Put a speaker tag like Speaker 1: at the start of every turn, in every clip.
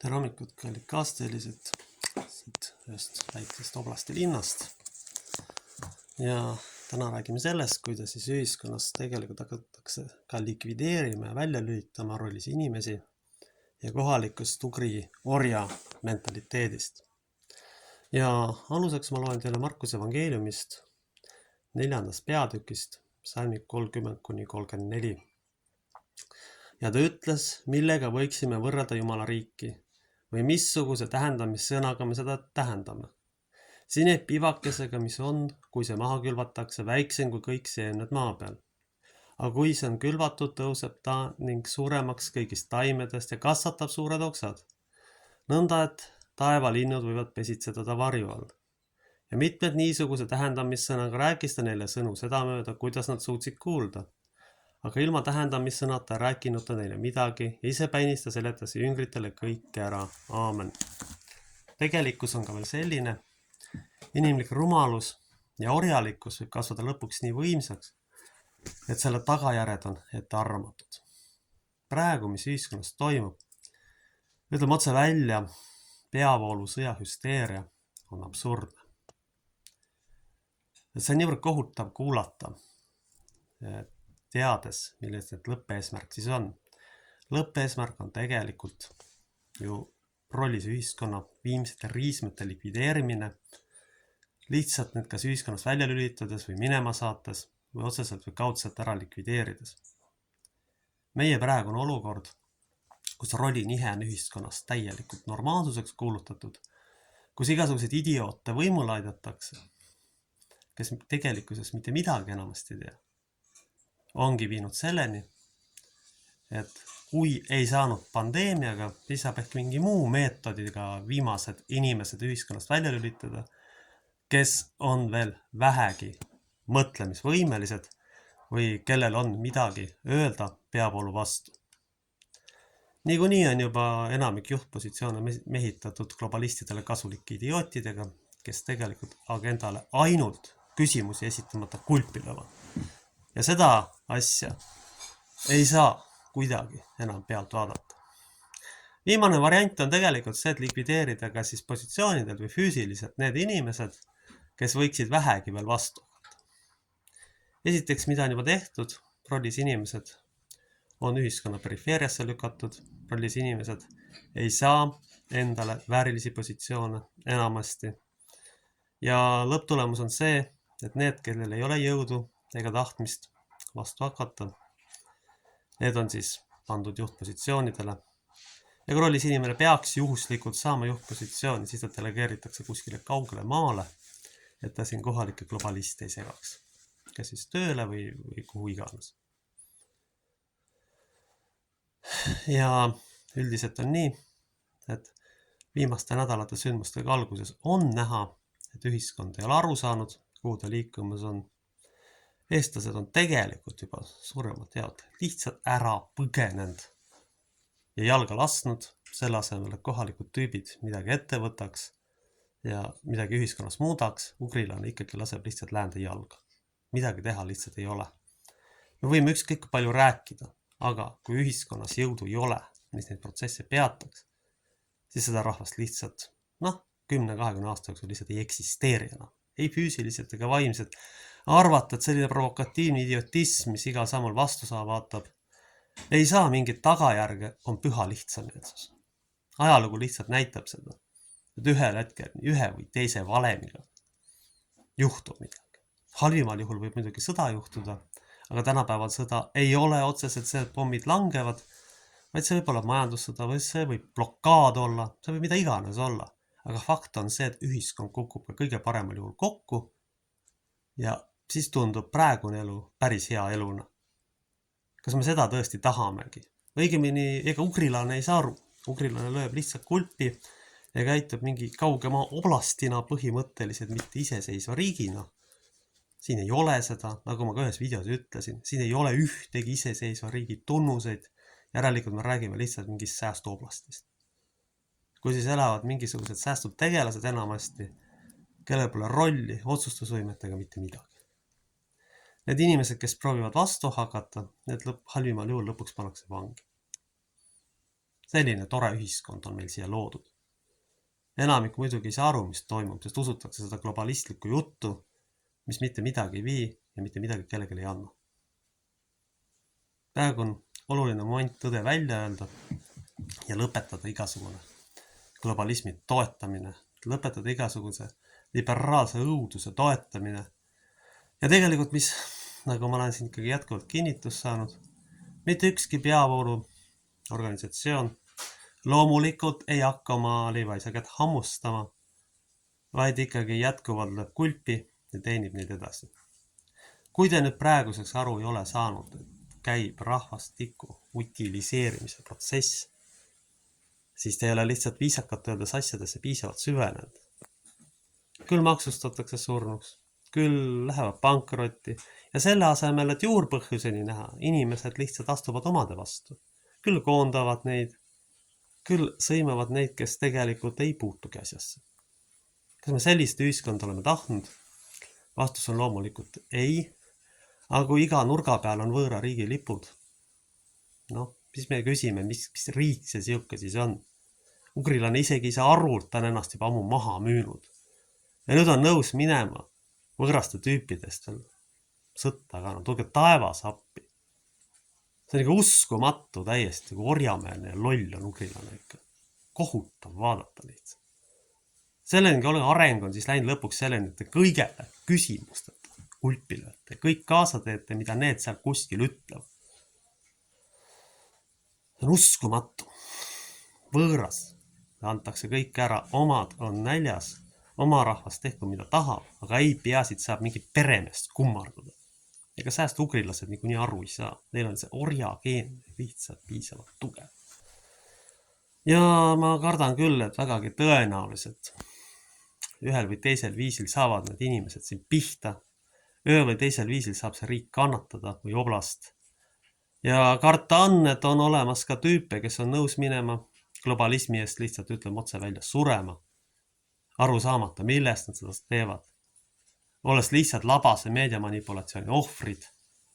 Speaker 1: Tere hommikut, kallid kaasteelised siit ühest väikesest oblasti linnast. Ja täna räägime sellest, kuidas siis ühiskonnas tegelikult hakatakse ka likvideerima ja välja lülitama rollisi inimesi ja kohalikust ugri orja mentaliteedist. Ja aluseks ma loen teile Markuse evangeeliumist 4. peatükist, salmid 30-34. Ja ta ütles, millega võiksime võrrelda Jumala riiki või missuguse tähendamissõnaga me seda tähendame. Siin jääb pivakesega, mis on, kui see maha külvatakse, väiksem kui kõik seemned maa peal. Aga kui see on külvatud, tõuseb ta ning suuremaks kõigist taimedest ja kasvatab suured oksad. Nõnda, et taevalinnud võivad pesitseda ta varju all. Ja mitmed niisuguse tähendamissõnaga rääkis ta neile sõnu sedamööda, kuidas nad suutsid kuulda. Aga ilma tähendamissõnata rääkinud ta neile midagi ja isepäinist ta seletas jüngritele kõike ära. Aamen. Tegelikkus on ka veel selline. Inimlik rumalus ja orjalikkus võib kasvada lõpuks nii võimsaks, et selle tagajärjed on ettearvamatud. Praegu, mis ühiskonnas toimub, ütleme otse välja, peavoolu sõjahüsteeria on absurdne. See on niivõrd kohutav kuulata, teades, milles need lõppeesmärk siis on. Lõppeesmärk on tegelikult ju rollise ühiskonna viimsete riismete likvideerimine, lihtsalt need kas ühiskonnas välja lülitades või minema saates või otseselt või kaudselt ära likvideerides. Meie praegu on olukord, kus rolli nihe on ühiskonnas täielikult normaalsuseks kuulutatud, kus igasuguseid idioote võimule aidatakse, kes tegelikkuses mitte midagi enamasti ei tea. Ongi viinud selleni, et kui ei saanud pandeemiaga, siis saab ehk mingi muu meetodiga viimased inimesed ühiskonnast välja lülitada, kes on veel vähegi mõtlemisvõimelised või kellel on midagi öelda peavoolu vastu. Niikuinii on juba enamik juhtpositsioone mehitatud globalistidele kasulike idiootidega, kes tegelikult agendale ainult küsimusi esitamata kulpi löövad. Ja seda asja ei saa kuidagi enam pealt vaadata. Viimane variant on tegelikult see, et likvideerida ka siis positsioonidel või füüsiliselt need inimesed, kes võiksid vähegi veel vastu. Esiteks, mida on juba tehtud, rollis inimesed on ühiskonna perifeeriasse lükatud, rollis inimesed ei saa endale väärilisi positsioone enamasti. Ja lõpptulemus on see, et need, kellel ei ole jõudu ega tahtmist vastu hakata, need on siis pandud juhtpositsioonidele. Ja kui rollis inimene peaks juhuslikult saama juhtpositsiooni, siis ta delegeeritakse kuskile kaugele maale, et ta siin kohalikke globaliste ei segaks. Kas siis tööle või kuhu iganes. Ja üldiselt on nii, et viimaste nädalate sündmustega alguses on näha, et ühiskond ei ole aru saanud, kuhu ta liikumas on. Eestlased on tegelikult juba suuremat jaolt lihtsalt ära põgenenud ja jalga lasknud selle asemel, et kohalikud tüübid midagi ette võtaks ja midagi ühiskonnas muudaks. Ugrilane ikkagi laseb lihtsalt läände jalga. Midagi teha lihtsalt ei ole. Me võime ükskõik palju rääkida, aga kui ühiskonnas jõudu ei ole, mis neid protsesse peataks, siis seda rahvast lihtsalt 10-20 aasta jooksul lihtsalt ei eksisteeri enam. Ei füüsiliselt ega vaimselt. Arvata, et selline provokatiivne idiotism, mis igal samal vastusaa vaatab, ei saa mingit tagajärge, on püha lihtsameelsus. Ajalugu lihtsalt näitab seda, et ühel hetkel ühe või teise valemiga juhtub midagi. Halvimal juhul võib muidugi sõda juhtuda, aga tänapäeval sõda ei ole otseselt see, et pommid langevad, vaid see võib olla majandussõda või see võib blokaad olla, see võib mida iganes olla. Aga fakt on see, et ühiskond kukub ka kõige paremal juhul kokku ja siis tundub praegune elu päris hea eluna. Kas me seda tõesti tahamegi? Õigemini, ega ugrilane ei saa aru. Ugrilane lööb lihtsalt kulpi ja käitub mingi kaugema oblastina põhimõtteliselt mitte iseseisva riigina. Siin ei ole seda, nagu ma ka ühes videos ütlesin, siin ei ole ühtegi iseseisva riigi tunnuseid. Järelikult me räägime lihtsalt mingist säästuoblastist. Kui siis elavad mingisugused säästud tegelased enamasti, kellel pole rolli, otsustusvõimet ega mitte midagi. Need inimesed, kes proovivad vastu hakata, need halvimal juhul lõpuks pannakse vangi. Selline tore ühiskond on meil siia loodud. Enamik muidugi ei saa aru, mis toimub, sest usutakse seda globalistlikku juttu, mis mitte midagi ei vii ja mitte midagi kellelegi ei anna. Praegu on oluline moment tõde välja öelda ja lõpetada igasugune globalismi toetamine, lõpetada igasuguse liberaalse õuduse toetamine. Ja tegelikult, mis, nagu ma olen siin ikkagi jätkuvalt kinnitus saanud, mitte ükski peavoolu organisatsioon loomulikult ei hakka oma leivaisaget hammustama, vaid ikkagi jätkuvalt lööb kulpi ja teenib neid edasi. Kui te nüüd praeguseks aru ei ole saanud, et käib rahvastiku utiliseerimise protsess, siis te ei ole lihtsalt viisakalt öeldes asjadesse piisavalt süvenenud. Küll maksustatakse surnuks, küll lähevad pankrotti ja selle asemel, et juurpõhjuseni näha, inimesed lihtsalt astuvad omade vastu. Küll koondavad neid, küll sõimavad neid, kes tegelikult ei puutugi asjasse. Kas me sellist ühiskonda oleme tahtnud? Vastus on loomulikult ei, aga kui iga nurga peal on võõra riigi lipud, siis me küsime, mis riik see siuke siis on. Ugrilane isegi ei saa aru, et ta on ennast juba ammu maha müünud. Ja nüüd on nõus minema võõraste tüüpidest veel sõtta, aga tulge taevas appi. See on ikka uskumatu täiesti, kui orjameelne ja loll on ugrilane ikka. Kohutav vaadata lihtsalt. Selleni areng on siis läinud lõpuks selleni, et te kõigele küsimusteta kulpile, te kõik kaasa teete, mida need seal kuskil ütlevad. See on uskumatu. Võõras antakse kõik ära, omad on näljas, oma rahvas tehku mida tahab, aga ei peasid saab mingi peremeest kummarduda. Ega sääst ugrilased niikuinii aru ei saa. Neil on see orjageen lihtsalt piisavalt tugev. Ja ma kardan küll, et vägagi tõenäoliselt ühel või teisel viisil saavad need inimesed siin pihta. Ühel või teisel viisil saab see riik kannatada või oblast. Ja karta on, et on olemas ka tüüpe, kes on nõus minema globalismi eest lihtsalt ütleme otse välja surema. Aru saamata, millest nad seda teevad. Olles lihtsalt labase meediamanipulatsiooni ohvrid.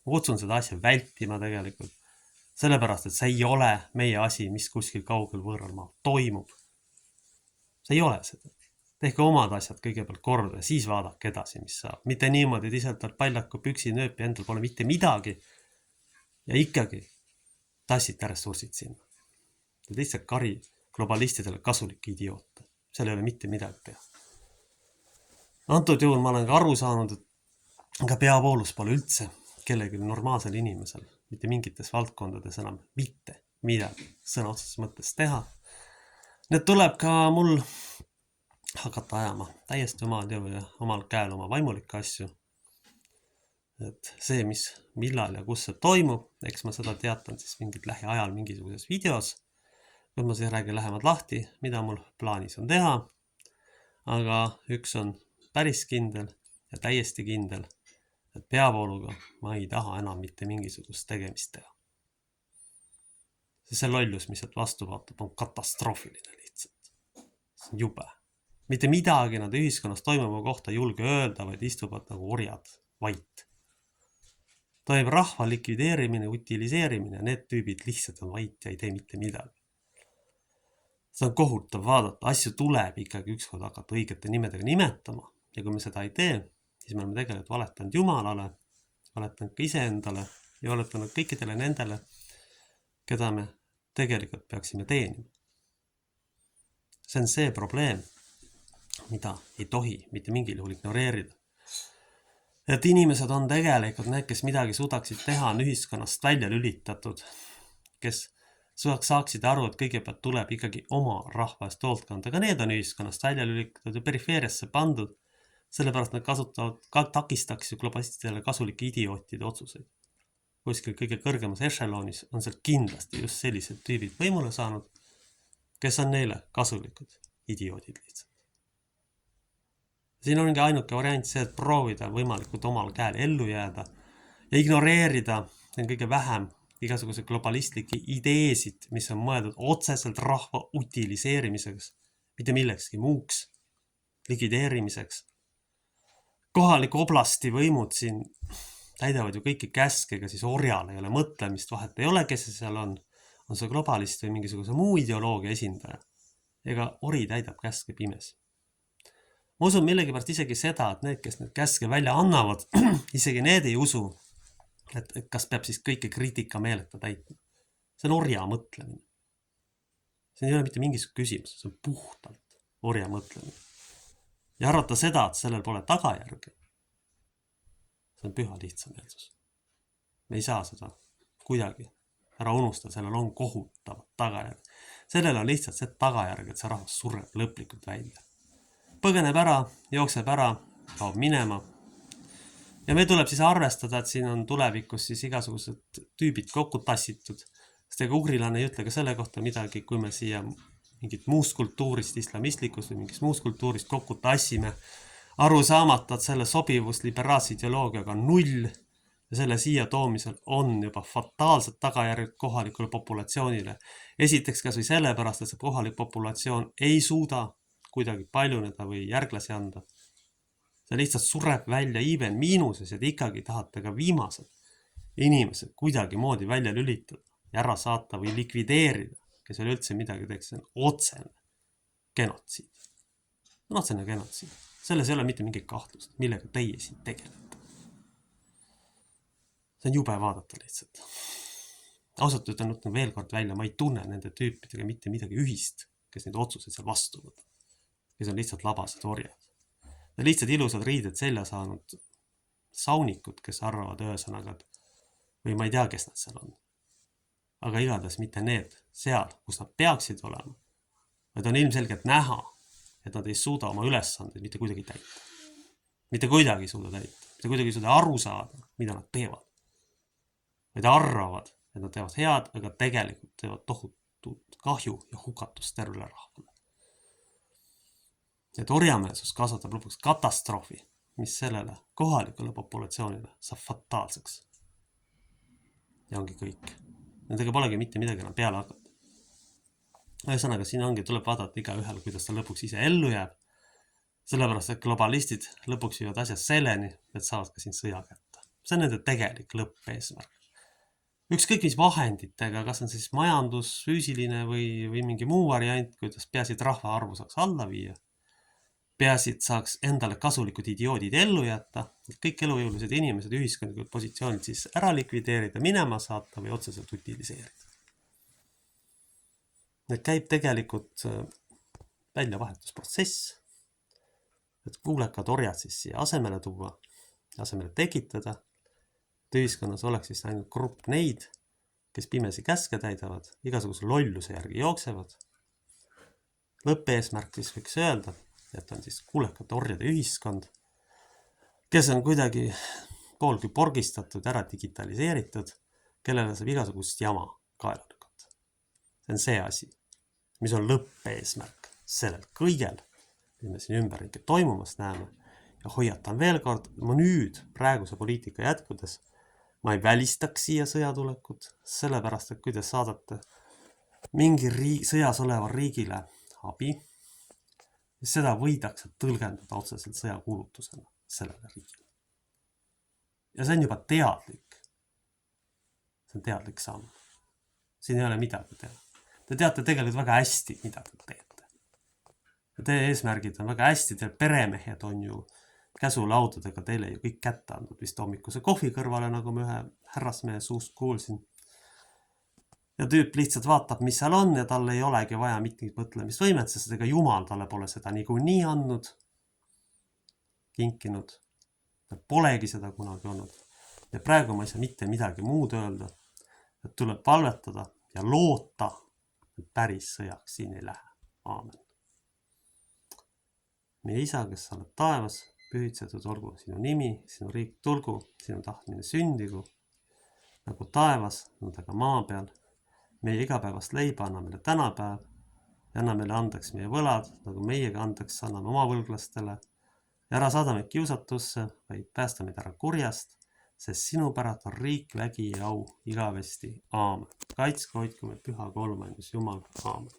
Speaker 1: Ma kutsun seda asja vältima tegelikult. Sellepärast, et see ei ole meie asi, mis kuskil kaugel võõral maal toimub. See ei ole seda. Tehke omad asjad kõigepealt korda ja siis vaadake edasi, mis saab. Mitte niimoodi, et iselt paljaku püksi nööp ja endal pole mitte midagi. Ja ikkagi tassite ressursid sinna. Te lihtsalt kari globalistidele kasulikke idioote. Seal ei ole mitte midagi teha. Antud juhul ma olen ka aru saanud, et ka peavoolus pole üldse kellegi normaalsel inimesel, mitte mingites valdkondades enam mitte midagi sõna otseses mõttes teha. Need tuleb ka mul hakata ajama täiesti omal jõu ja omal käel oma vaimulikke asju. Et see, mis millal ja kus see toimub, eks ma seda teatan siis mingit lähiajal mingisuguses videos. Kui ma siis räägin lähemalt lahti, mida mul plaanis on teha. Aga üks on päris kindel ja täiesti kindel, et peavooluga ma ei taha enam mitte mingisugust tegemist teha. See lollus, mis sealt vastu vaatab, on katastroofiline lihtsalt. See on jube. Mitte midagi nad ühiskonnas toimuva kohta ei julge öelda, vaid istuvad nagu orjad vait. Toimub rahva likvideerimine, utiliseerimine, need tüübid lihtsalt on vait ja ei tee mitte midagi. See on kohutav vaadata, asju tuleb ikkagi ükskord hakata õigete nimedega nimetama ja kui me seda ei tee, siis me oleme tegelikult valetanud Jumalale, valetanud ka iseendale ja valetanud kõikidele nendele, keda me tegelikult peaksime teenima. See on see probleem, mida ei tohi mitte mingil juhul ignoreerida. Et inimesed on tegelikult need, kes midagi suudaksid teha, on ühiskonnast välja lülitatud, kes saaksid aru, et kõigepealt tuleb ikkagi oma rahva eest hoolt kanda. Aga need on ühiskonnast välja lülitatud ja perifeeriasse pandud, sellepärast nad kasutavad, takistaks ju globalistidele kasulike idiootide otsuseid. Kuskil kõige kõrgemas ešeloonis on seal kindlasti just sellised tüübid võimule saanud, kes on neile kasulikud idioodid lihtsalt. Siin ongi ainuke variant see, et proovida võimalikult omal käel ellu jääda ja ignoreerida kõige vähem igasuguse globalistlikke ideesid, mis on mõeldud otseselt rahva utiliseerimiseks, mitte millekski muuks, likvideerimiseks. Kohaliku oblasti võimud siin täidavad ju kõiki käske, ega siis orjal ei ole mõtlemist, vahet ei ole, kes see seal on. on see globalist või mingisuguse muu ideoloogia esindaja, ega ori täidab käske pimesi. Ma usun millegipärast isegi seda, et need, kes need käske välja annavad, isegi need ei usu, et kas peab siis kõike kriitika meeleta täitma. See on orja mõtlemine. See ei ole mitte mingisugune küsimus, see on puhtalt orja mõtlemine. Ja arvata seda, et sellel pole tagajärgi, see on püha lihtsameelsus. Me ei saa seda kuidagi ära unustada, sellel on kohutavad tagajärg. Sellel on lihtsalt see tagajärg, et see rahvas sureb lõplikult välja. Põgeneb ära, jookseb ära, kaob minema. Ja meil tuleb siis arvestada, et siin on tulevikus siis igasugused tüübid kokku tassitud. Sest ega ugrilane ei ütle ka selle kohta midagi, kui me siia mingit muust kultuurist, islamistlikust või mingist muust kultuurist kokku tassime. Aru saamata, et selle sobivus liberaalse ideoloogiaga on 0 ja selle siia toomisel on juba fataalsed tagajärjed kohalikule populatsioonile. Esiteks kas või sellepärast, et see kohalik populatsioon ei suuda kuidagi paljuneda või järglasi anda. See lihtsalt sureb välja even miinuses, et ikkagi tahate ka viimased inimesed kuidagi moodi välja lülitada ja ära saata või likvideerida, kes veel üldse midagi teeks, see on otsene genotsiid. Otsene genotsiid. Selles ei ole mitte mingit kahtlust, millega teie siin tegelete. See on jube vaadata lihtsalt. Ausalt ütlen veel kord välja, ma ei tunne nende tüüpidega mitte midagi ühist, kes neid otsuseid seal vastu võtta. Kes on lihtsalt labased orjad. Ja lihtsalt ilusad riided selja saanud saunikud, kes arvavad ühesõnaga, või ma ei tea, kes nad seal on. Aga igatahes mitte need seal, kus nad peaksid olema. Vaid on ilmselgelt näha, et nad ei suuda oma ülesandeid mitte kuidagi täita. Mitte kuidagi suuda täita. Mitte kuidagi suuda aru saada, mida nad teevad. Vaid arvavad, et nad teevad head, aga tegelikult teevad tohutut kahju ja hukatust tervele rahvale. Et orjameelsus kasvatab lõpuks katastroofi, mis sellele kohalikule populatsioonile saab fataalseks. Ja ongi kõik. Nendega polegi mitte midagi enam peale hakata. Ühesõnaga, siin ongi, tuleb vaadata iga ühel, kuidas ta lõpuks ise ellu jääb. Sellepärast, et globalistid lõpuks viivad asjad selleni, et saavad ka siin sõja kätte. See on nende tegelik lõppeesmärk. Ükskõik mis vahenditega, kas on siis majandus, füüsiline või mingi muu variant, kuidas peasid rahva arvu saaks alla viia. Peasid saaks endale kasulikud idioodid ellu jätta, et kõik elujõulised inimesed ühiskondlikud positsioonid siis ära likvideerida, minema saata või otseselt utiliseerida. Need käib tegelikult väljavahetusprotsess, et kuulekad orjad siis siia asemele tuua, asemele tekitada, et ühiskonnas oleks siis ainult grupp neid, kes pimesi käske täidavad, igasuguse lolluse järgi jooksevad. Lõppeesmärk siis võiks öelda, et on siis kuulekate orjade ühiskond, kes on kuidagi poolgi porgistatud, ära digitaliseeritud, kellele saab igasugust jama kaela lükata. See on see asi, mis on lõppeesmärk sellel kõigel, mis me siin ümberringi toimumas näeme. Ja hoiatan veel kord, ma nüüd praeguse poliitika jätkudes, ma ei välistaks siia sõjatulekut, sellepärast, et kui te saadate mingi sõjas oleva riigile abi, seda võidakse tõlgendada otseselt sõjakuulutusena sellele riigile. Ja see on juba teadlik. See on teadlik samm. Siin ei ole midagi teha. Te teate tegelikult väga hästi, mida te teete. Ja teie eesmärgid on väga hästi, teie peremehed on ju käsulaudadega teile ju kõik kätte andnud vist hommikuse kohvi kõrvale, nagu me ühe härrasmehe suust kuulsin. Ja tüüp lihtsalt vaatab, mis seal on ja tal ei olegi vaja mingit mõtlemisvõimet, sest ega Jumal talle pole seda niikuinii andnud, kinkinud. Ta polegi seda kunagi olnud. Ja praegu ma ei saa mitte midagi muud öelda, et tuleb palvetada ja loota, et päris sõjaks siin ei lähe. Aamen. Meie isa, kes sa oled taevas, pühitsetud olgu sinu nimi, sinu riik tulgu, sinu tahtmine sündigu, nagu taevas, nõnda ka maa peal. Meie igapäevast leiba anna meile tänapäev ja anna meile andeks meie võlad, nagu meiega andeks anname oma võlglastele. Ja ära saada meid kiusatusse, vaid päästa meid ära kurjast, sest sinu päralt on riik, vägi ja au igavesti. Aamen. Kaitske hoidku meid püha kolmainus Jumal. Aamen.